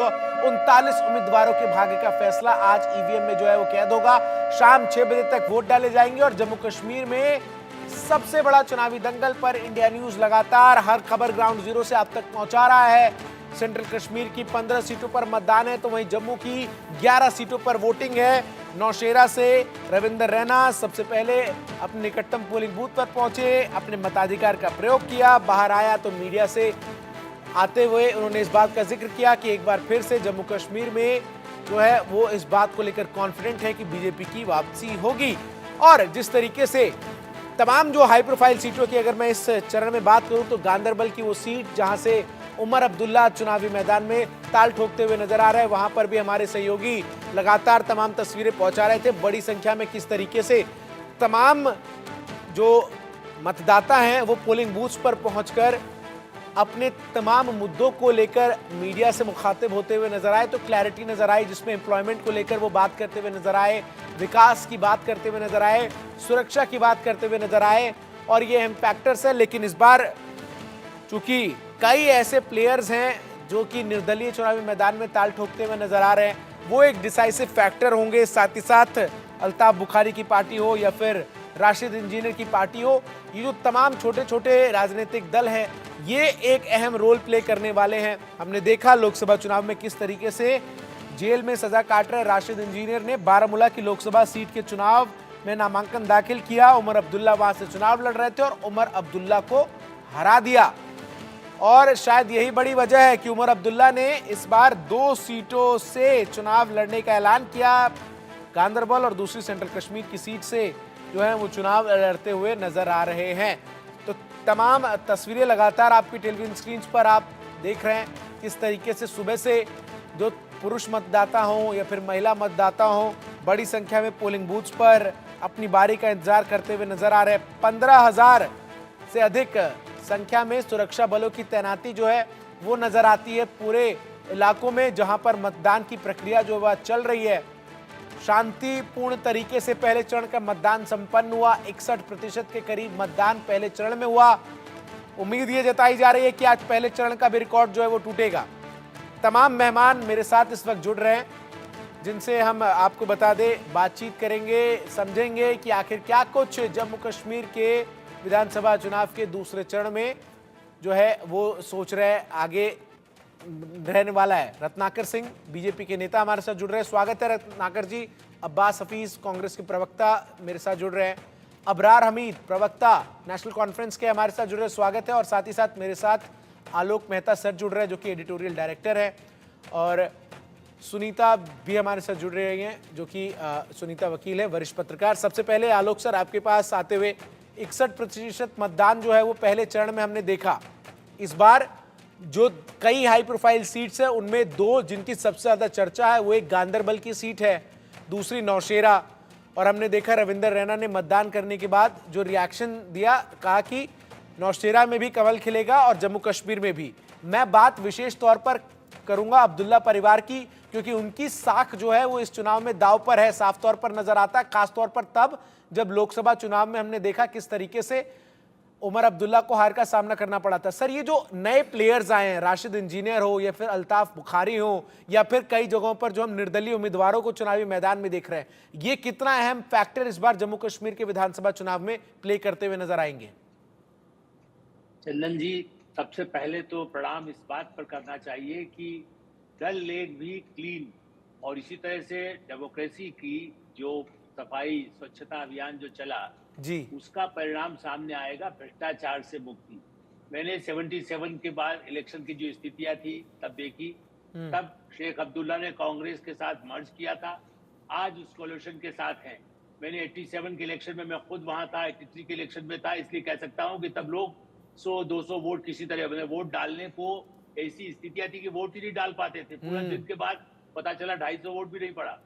39 उम्मीदवारों के भाग्य का फैसला आज ईवीएम में जो है वो कैद होगा। शाम 6 बजे तक वोट डाले जाएंगे और जम्मू कश्मीर में सबसे बड़ा चुनावी दंगल पर इंडिया न्यूज लगातार हर खबर ग्राउंड जीरो से आप तक पहुंचा रहा है। सेंट्रल कश्मीर की 15 सीटों पर मतदान है तो वहीं जम्मू की 11 सीटों पर वोटिंग है। नौशेरा से रविंदर रैना सबसे पहले अपने निकटतम पोलिंग बूथ पर पहुंचे, अपने मताधिकार का प्रयोग किया। बाहर आया तो मीडिया से आते हुए उन्होंने इस बात का जिक्र किया कि एक बार फिर से जम्मू कश्मीर में जो है वो इस बात को लेकर कॉन्फिडेंट है कि बीजेपी की वापसी होगी। और जिस तरीके से तमाम जो हाई प्रोफाइल सीटों की अगर मैं इस चरण में बात करूं तो गांदरबल की वो सीट जहां से उमर अब्दुल्ला चुनावी मैदान में ताल ठोकते हुए नजर आ रहे हैं, वहां पर भी हमारे सहयोगी लगातार तमाम तस्वीरें पहुंचा रहे थे। बड़ी संख्या में किस तरीके से तमाम जो मतदाता हैं वो पोलिंग बूथ्स पर पहुंचकर अपने तमाम मुद्दों को लेकर मीडिया से मुखातिब होते हुए नजर आए। तो क्लैरिटी नजर आई जिसमें एम्प्लॉयमेंट को लेकर वो बात करते हुए नजर आए, विकास की बात करते हुए नजर आए, सुरक्षा की बात करते हुए नजर आए और ये अहम फैक्टर्स है। लेकिन इस बार चूंकि कई ऐसे प्लेयर्स हैं जो कि निर्दलीय चुनावी मैदान में ताल ठोकते हुए नजर आ रहे हैं, वो एक डिसाइसिव फैक्टर होंगे। साथ ही साथ अल्ताफ बुखारी की पार्टी हो या फिर राशिद इंजीनियर की पार्टी हो, ये जो तमाम छोटे छोटे राजनीतिक दल हैं ये एक अहम रोल प्ले करने वाले हैं। हमने देखा लोकसभा चुनाव में किस तरीके से जेल में सजा काट रहे राशिद इंजीनियर ने बारामूला की लोकसभा सीट के चुनाव में नामांकन दाखिल किया। उमर अब्दुल्ला वहां से चुनाव लड़ रहे थे और उमर अब्दुल्ला को हरा दिया। और शायद यही बड़ी वजह है कि उमर अब्दुल्ला ने इस बार 2 सीटों से चुनाव लड़ने का ऐलान किया। गांदरबल और दूसरी सेंट्रल कश्मीर की सीट से जो है वो चुनाव लड़ते हुए नजर आ रहे हैं। तो तमाम तस्वीरें लगातार आपकी टेलीविजन स्क्रीन पर आप देख रहे हैं किस तरीके से सुबह से जो पुरुष मतदाता हों या फिर महिला मतदाता हों बड़ी संख्या में पोलिंग बूथ्स पर अपनी बारी का इंतजार करते हुए नजर आ रहे हैं। 15,000 से अधिक संख्या में सुरक्षा बलों की तैनाती जो है वो नजर आती है पूरे इलाकों में जहां पर मतदान की प्रक्रिया जो वह चल रही है। शांतिपूर्ण तरीके से पहले चरण का मतदान संपन्न हुआ। 61% के करीब मतदान पहले चरण में हुआ। उम्मीद ये जताई जा रही है कि आज पहले चरण का भी रिकॉर्ड जो है वो टूटेगा। तमाम मेहमान मेरे साथ इस वक्त जुड़ रहे हैं जिनसे हम आपको बता दें बातचीत करेंगे, समझेंगे कि आखिर क्या कुछ जम्मू कश्मीर के विधानसभा चुनाव के दूसरे चरण में जो है वो सोच रहे हैं आगे रहने वाला है। रत्नाकर सिंह बीजेपी के नेता हमारे साथ जुड़ रहे हैं, स्वागत है रत्नाकर जी। अब्बास हफीज कांग्रेस के प्रवक्ता मेरे साथ जुड़ रहे हैं। अबरार हमीद प्रवक्ता नेशनल कॉन्फ्रेंस के हमारे साथ जुड़ रहे हैं, स्वागत है। और साथ ही साथ मेरे साथ आलोक मेहता सर जुड़ रहे हैं जो कि एडिटोरियल डायरेक्टर है और सुनीता भी हमारे साथ जुड़ रही हैं जो कि सुनीता वकील है, वरिष्ठ पत्रकार। सबसे पहले आलोक सर आपके पास आते हुए 61% मतदान जो है वो पहले चरण में हमने देखा। इस बार जो कई हाई प्रोफाइल सीट्स है उनमें 2 जिनकी सबसे ज्यादा चर्चा है वो एक गांदरबल की सीट है, दूसरी नौशेरा। और हमने देखा रविंदर रैना ने मतदान करने के बाद जो रिएक्शन दिया, कहा कि नौशेरा में भी कमल खिलेगा और जम्मू कश्मीर में भी। मैं बात विशेष तौर पर करूंगा अब्दुल्ला परिवार की क्योंकि उनकी साख जो है वो इस चुनाव में दांव पर है, साफ तौर पर नजर आता है, खासतौर पर तब जब लोकसभा चुनाव में हमने देखा किस तरीके से उमर अब्दुल्ला को हार का सामना करना पड़ा था। सर ये जो नए प्लेयर्स आए हैं, राशिद इंजीनियर हो या फिर अल्ताफ बुखारी हो या फिर कई जगहों पर जो हम निर्दलीय उम्मीदवारों को चुनावी मैदान में देख रहे हैं, ये कितना अहम फैक्टर इस बार जम्मू कश्मीर के विधानसभा चुनाव में प्ले करते हुए नजर आएंगे? चंदन जी, सबसे पहले तो प्रणाम इस बात पर करना चाहिए कि डल लेक भी क्लीन और इसी तरह से डेमोक्रेसी की जो सफाई स्वच्छता अभियान जो चला जी उसका परिणाम सामने आएगा, भ्रष्टाचार से मुक्ति। मैंने 77 के बाद इलेक्शन की जो स्थितियां थी तब देखी, तब शेख अब्दुल्ला ने कांग्रेस के साथ मर्ज किया था, आज उस कोलिशन के साथ हैं। मैंने 87 के इलेक्शन में मैं खुद वहां था, 83 के इलेक्शन में था, इसलिए कह सकता हूं कि तब लोग 100-200 वोट किसी तरह अपने वोट डालने को ऐसी स्थितियां थी कि वोट ही नहीं डाल पाते थे। पूरा दिन के बाद पता चला 250 वोट भी नहीं पड़ा।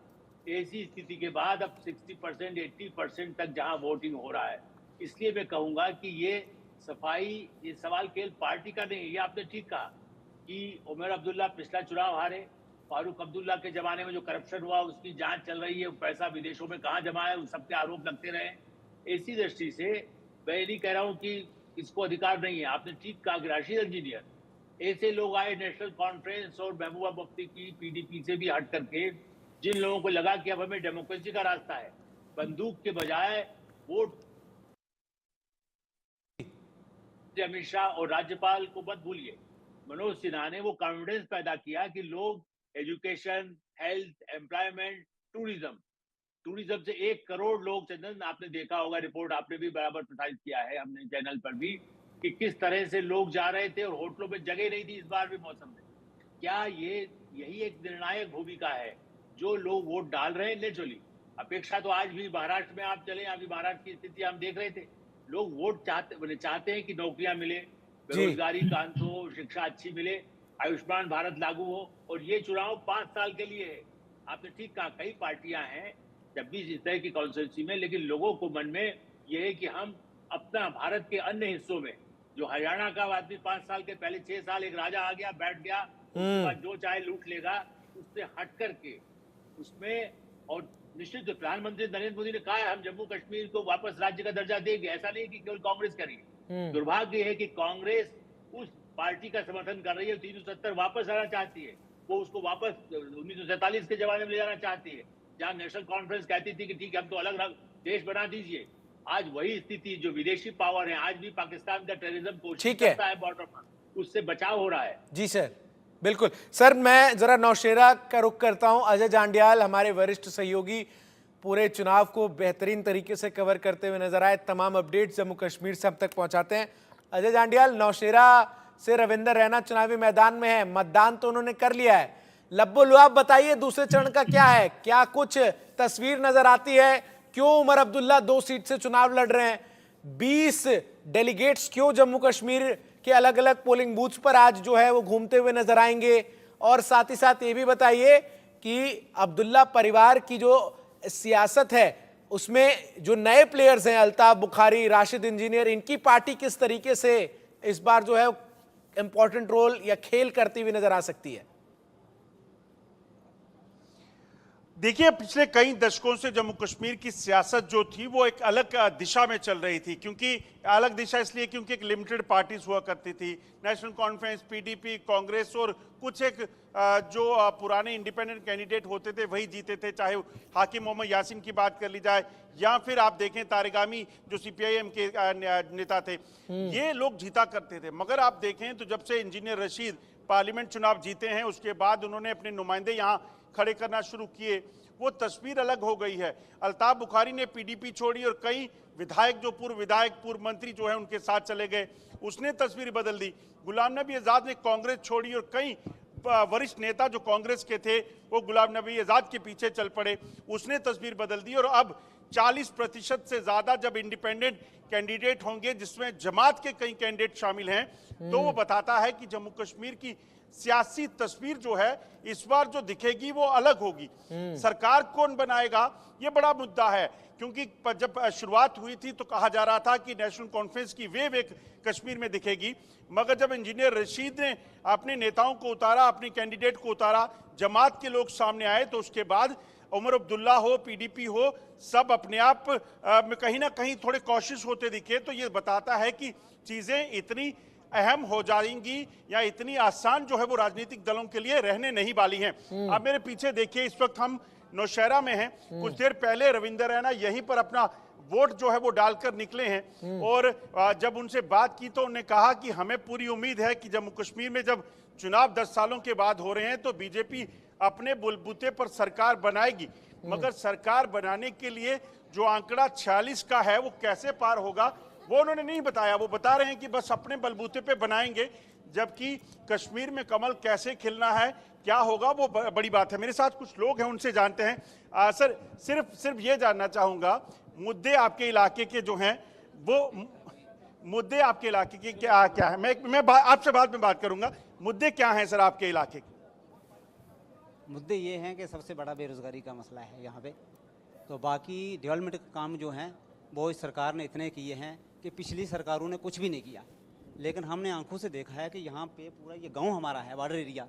ऐसी स्थिति के बाद अब 60% 80% तक जहां वोटिंग हो रहा है, इसलिए मैं कहूंगा कि ये सफाई, ये सवाल केवल पार्टी का नहीं। ये आपने ठीक कहा कि उमर अब्दुल्ला पिछला चुनाव हारे, फारूक अब्दुल्ला के जमाने में जो करप्शन हुआ उसकी जांच चल रही है, पैसा विदेशों में कहाँ जमा है, उन सबके आरोप लगते रहे। ऐसी दृष्टि से मैं ये नहीं कह रहा हूँ कि इसको अधिकार नहीं है। आपने ठीक कहा कि राशिद इंजीनियर ऐसे लोग आए नेशनल कॉन्फ्रेंस और महबूबा मुफ्ती की पीडीपी से भी हट करके, जिन लोगों को लगा कि अब हमें डेमोक्रेसी का रास्ता है, बंदूक के बजाय वोट, अमित शाह और राज्यपाल को मत भूलिए, मनोज सिन्हा ने वो कॉन्फिडेंस पैदा किया कि लोग एजुकेशन, हेल्थ, एम्प्लॉयमेंट, टूरिज्म से 1 करोड़ लोग, चंदन आपने देखा होगा रिपोर्ट, आपने भी बराबर प्रसारित किया है हमने चैनल पर भी, कि किस तरह से लोग जा रहे थे और होटलों में जगह नहीं थी इस बार भी मौसम में। क्या यही एक निर्णायक भूमिका है जो लोग वोट डाल रहे हैं? नेचुरली अपेक्षा तो आज भी महाराष्ट्र में आप चले, अभी महाराष्ट्र की स्थिति हम देख रहे थे, लोग वोट चाहते हैं कि नौकरियां मिले, बेरोजगारी का अंत हो, शिक्षा अच्छी मिले, आयुष्मान भारत लागू हो, और ये चुनाव 5 साल के लिए है। आपने ठीक कहा, कई पार्टियां हैं जब भी इस तरह की कॉन्स्टिट्यूंसी में, लेकिन लोगों को मन में यह है कि हम अपना भारत के अन्य हिस्सों में, जो हरियाणा का आदमी 5 साल के पहले 6 साल एक राजा आ गया बैठ गया, उसके बाद जो चाहे लूट लेगा, उससे हट करके उसमें, और निश्चित जो प्रधानमंत्री नरेंद्र मोदी ने कहा है हम जम्मू कश्मीर को वापस राज्य का दर्जा देंगे, ऐसा नहीं कि केवल कांग्रेस करेगी। दुर्भाग्य है कि कांग्रेस उस पार्टी का समर्थन कर रही है, 370 वापस आना चाहती है, वो उसको वापस 1947 के जमाने में ले जाना चाहती है, जहां नेशनल कॉन्फ्रेंस कहती थी कि ठीक है हम तो अलग देश बना दीजिए। आज वही स्थिति, जो विदेशी पावर है, आज भी पाकिस्तान का टेररिज्म कोशिश करता है बॉर्डर पर, उससे बचाव हो रहा है। जी सर, बिल्कुल सर। मैं जरा नौशेरा का रुख करता हूं। अजय जांडियाल हमारे वरिष्ठ सहयोगी पूरे चुनाव को बेहतरीन तरीके से कवर करते हुए नजर आए, तमाम अपडेट्स जम्मू कश्मीर से हम तक पहुंचाते हैं। अजय जांडियाल, नौशेरा से रविंदर रैना चुनावी मैदान में है, मतदान तो उन्होंने कर लिया है, लब्बो लुआब बताइए दूसरे चरण का क्या है, क्या कुछ तस्वीर नजर आती है? क्यों उमर अब्दुल्ला 2 सीट से चुनाव लड़ रहे हैं? 20 डेलीगेट्स क्यों जम्मू कश्मीर के अलग अलग पोलिंग बूथ्स पर आज जो है वो घूमते हुए नजर आएंगे? और साथ ही साथ ये भी बताइए कि अब्दुल्ला परिवार की जो सियासत है उसमें जो नए प्लेयर्स हैं, अल्ताफ बुखारी, राशिद इंजीनियर, इनकी पार्टी किस तरीके से इस बार जो है इंपॉर्टेंट रोल या खेल करती हुई नजर आ सकती है? देखिए, पिछले कई दशकों से जम्मू कश्मीर की सियासत जो थी वो एक अलग दिशा में चल रही थी। क्योंकि अलग दिशा इसलिए क्योंकि एक लिमिटेड पार्टीज हुआ करती थी, नेशनल कॉन्फ्रेंस, पीडीपी, कांग्रेस, और कुछ एक जो पुराने इंडिपेंडेंट कैंडिडेट होते थे वही जीते थे, चाहे हाकिम मोहम्मद यासीन की बात कर ली जाए या फिर आप देखें तारिगामी जो सीपीआईएम के नेता थे, ये लोग जीता करते थे। मगर आप देखें तो जब से इंजीनियर रशीद पार्लियामेंट चुनाव जीते हैं उसके बाद उन्होंने अपने नुमाइंदे यहाँ खड़े करना शुरू किए, वो तस्वीर अलग हो गई है। अल्ताफ बुखारी ने पीडीपी छोड़ी और कई विधायक, जो पूर्व विधायक, पूर्व मंत्री जो है उनके साथ चले गए, उसने तस्वीर बदल दी। गुलाम नबी आजाद ने कांग्रेस छोड़ी और कई वरिष्ठ नेता जो कांग्रेस के थे वो गुलाम नबी आजाद के पीछे चल पड़े, उसने तस्वीर बदल दी। और अब 40% से ज्यादा जब इंडिपेंडेंट कैंडिडेट होंगे, जिसमें जमात के कई कैंडिडेट शामिल हैं, तो वो बताता है कि जम्मू कश्मीर की सियासी तस्वीर जो है इस बार जो दिखेगी वो अलग होगी। सरकार कौन बनाएगा ये बड़ा मुद्दा है, क्योंकि जब शुरुआत हुई थी तो कहा जा रहा था कि नेशनल कॉन्फ्रेंस की वेव एक कश्मीर में दिखेगी, मगर जब इंजीनियर रशीद ने अपने नेताओं को उतारा, अपने कैंडिडेट को उतारा, जमात के लोग सामने आए, तो उसके बाद उमर अब्दुल्ला हो, पीडीपी हो, सब अपने आप में कहीं ना कहीं थोड़े कॉशियस होते दिखे। तो ये बताता है कि चीजें इतनी अहम हो जाएंगी या इतनी आसान जो है वो राजनीतिक दलों के लिए रहने नहीं वाली हैं। अब मेरे पीछे देखिए, इस वक्त हम नौशहरा में हैं। कुछ देर पहले रविंदर रैना यहीं पर अपना वोट जो है वो डालकर निकले हैं, और जब उनसे बात की तो उन्होंने कहा कि हमें पूरी उम्मीद है कि जम्मू कश्मीर में जब चुनाव 10 सालों के बाद हो रहे हैं तो बीजेपी अपने बलबूते पर सरकार बनाएगी, मगर सरकार बनाने के लिए जो आंकड़ा 46 का है वो कैसे पार होगा वो उन्होंने नहीं बताया। वो बता रहे हैं कि बस अपने बलबूते पे बनाएंगे, जबकि कश्मीर में कमल कैसे खिलना है, क्या होगा, वो बड़ी बात है। मेरे साथ कुछ लोग हैं, उनसे जानते हैं। सर, सिर्फ ये जानना चाहूंगा, मुद्दे आपके इलाके के जो हैं वो मुद्दे आपके इलाके के क्या है? मैं आपसे बाद में बात करूंगा। मुद्दे क्या हैं सर आपके इलाके के? मुद्दे ये हैं कि सबसे बड़ा बेरोजगारी का मसला है यहाँ पे। तो बाकी डेवलपमेंट के काम जो हैं वो इस सरकार ने इतने किए हैं कि पिछली सरकारों ने कुछ भी नहीं किया। लेकिन हमने आंखों से देखा है कि यहाँ पे पूरा ये गांव हमारा है, बॉर्डर एरिया,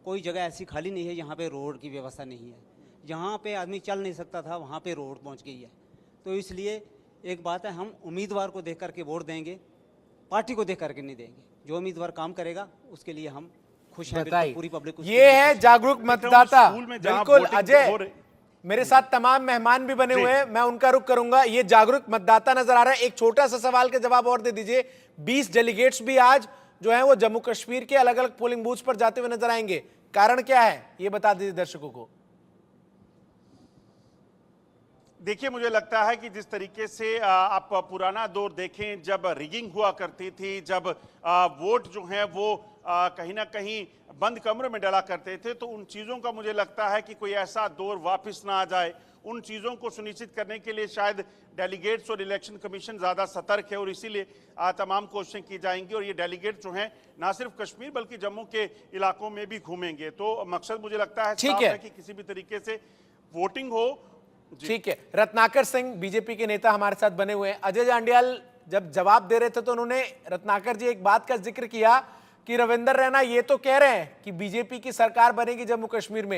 कोई जगह ऐसी खाली नहीं है यहाँ पे रोड की व्यवस्था नहीं है। जहाँ पे आदमी चल नहीं सकता था वहाँ पे रोड पहुँच गई है। तो इसलिए एक बात है, हम उम्मीदवार को देख करके वोट देंगे, पार्टी को देख करके नहीं देंगे। जो उम्मीदवार काम करेगा उसके लिए हम खुश हैं। बताइए, बिल्कुल पूरी पब्लिक उसके ये लिए है खुश है। जागरूक मतदाता। स्कूल में जहां बिल्कुल वोटिंग हो अजय, रही- मेरे साथ तमाम मेहमान भी बने जी। हुए हैं, मैं उनका रुख करूंगा। ये जागरूक मतदाता नजर आ रहा है। एक छोटा सा सवाल का जवाब और दे दीजिए। 20 डेलीगेट्स भी आज जो है वो जम्मू कश्मीर के अलग अलग पोलिंग बूथ पर जाते हुए नजर आएंगे, कारण क्या है ये बता दीजिए दर्शकों को। देखिए, मुझे लगता है कि जिस तरीके से आप पुराना दौर देखें, जब रिगिंग हुआ करती थी, जब वोट जो है वो कहीं ना कहीं बंद कमरों में डला करते थे, तो उन चीज़ों का मुझे लगता है कि कोई ऐसा दौर वापस ना आ जाए। उन चीज़ों को सुनिश्चित करने के लिए शायद डेलीगेट्स और इलेक्शन कमीशन ज़्यादा सतर्क है और इसीलिए तमाम कोशिशें की जाएंगी और ये डेलीगेट जो हैं ना सिर्फ कश्मीर बल्कि जम्मू के इलाकों में भी घूमेंगे। तो मकसद मुझे लगता है ठीक साफ है। है कि किसी भी तरीके से वोटिंग हो। ठीक है, रत्नाकर सिंह बीजेपी के नेता हमारे साथ बने हुए हैं। अजय जांडियाल जब जवाब दे रहे थे तो उन्होंने, रत्नाकर जी, एक बात का जिक्र किया कि रविंदर रैना ये तो कह रहे हैं कि बीजेपी की सरकार बनेगी जम्मू कश्मीर में,